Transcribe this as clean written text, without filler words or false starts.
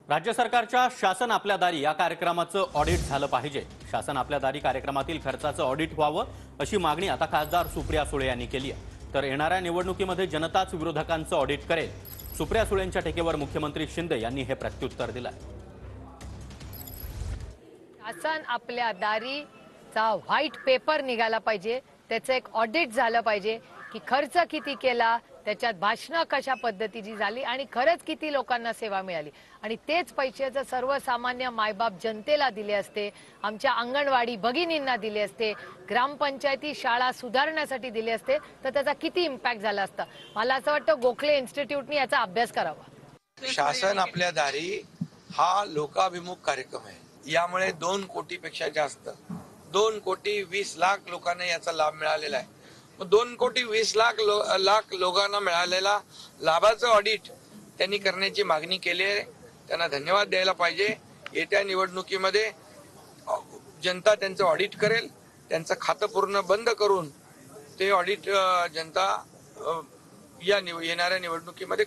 राज्य सरकारच्या शासन आपल्या दारी या कार्यक्रमाचं ऑडिट झालं पाहिजे। शासन आपल्या दारी कार्यक्रमातील खर्चाचं ऑडिट व्हावं अशी मागणी आता खासदार सुप्रिया सुळे यांनी केली आहे। तर येणाऱ्या निवडणुकीमध्ये जनताच विरोधकांचं ऑडिट करेल। सुप्रिया सुळेंच्या टेकेवर मुख्यमंत्री शिंदे यांनी हे प्रत्युत्तर दिलं। शासन आपल्या दारीचा व्हाईट पेपर निघाला पाहिजे, त्याचं एक ऑडिट झालं पाहिजे की खर्च किती केला, त्याच्यात भाषणं कशा पद्धतीची झाली आणि खरंच किती लोकांना सेवा मिळाली आणि तेच पैसे जर सर्वसामान्य मायबाप जनतेला दिले असते, आमच्या अंगणवाडी भगिनींना दिले असते, ग्रामपंचायती शाळा सुधारण्यासाठी दिले असते तर त्याचा किती इम्पॅक्ट झाला असता। मला असं वाटतं गोखले इन्स्टिट्यूटने याचा अभ्यास करावा। शासन आपल्या दारी हा लोकाभिमुख कार्यक्रम आहे। यामुळे 2 कोटीपेक्षा जास्त 2,20,00,000 लोकांना याचा लाभ मिळालेला आहे। 2,20,00,000 लोकांना मिळालेला लाभाचं ऑडिट त्यांनी करण्याची मागणी केली आहे। त्यांना धन्यवाद द्यायला पाहिजे। येत्या निवडणुकीमध्ये जनता त्यांचं ऑडिट करेल, त्यांचं खातं पूर्ण बंद करून ते ऑडिट जनता येणाऱ्या निवडणुकीमध्ये